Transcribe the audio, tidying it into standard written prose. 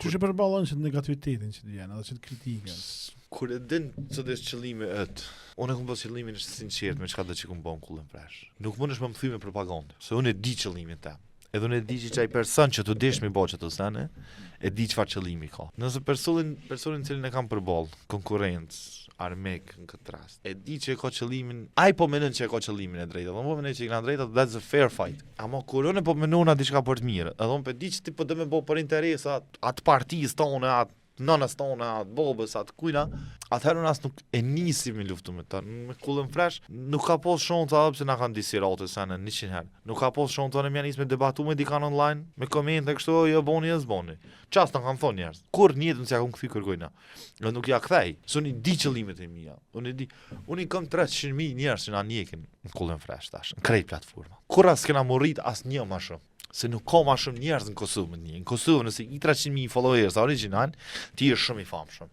Që që përballon që negativitetin që të vjen, edhe që të kritikën. Kur e din që dhe qëllimi unë e kom pas qëllimin është sinqert me çka do që kom bën kullën fresh. Nuk mundesh më thy me propagandë, se unë e di qëllimin tim. Edhe unë e di që ai person që të desh me bëj ato sene, e di çfarë qëllimi ka. Nëse personin cilin e kam përball, konkurrencë, armik në këtë rast, e di që e ka qëllimin, ai po mendon që e ka qëllimin e drejtë, edhe unë po mendoj që e ka drejtë, that's a fair fight. Ama kur unë po mendona diçka për të mirë, edhe unë po di që ti po do më bëj për interesat atë partisë tonë, atë nënës tonë, atë bobës, atë kujna, atëherë unë as nuk e nisi me luftu me ta. Me kullën fresh, nuk ka pas shonca edhe pse na kanë disirate sana 100 herë. Nuk ka pas shonca ne më nis me debatu me dikan online, me komente kështu, jo boni, jo zboni. Çast na kanë thonë njerëz. Kur në jetën s'ja kam kthy kërkojna. Unë nuk ja kthej. Suni di qëllimet e mia. Unë di. Unë kam 300.000 njerëz që na ndjekin në kullën fresh tash, në krejt platforma. Kur as kena morrit asnjë më shumë. Se nuk ka ma shumë njerëz në Kosovë. Në Kosovë nëse i 300.000 followers original, ti je shumë i famshëm.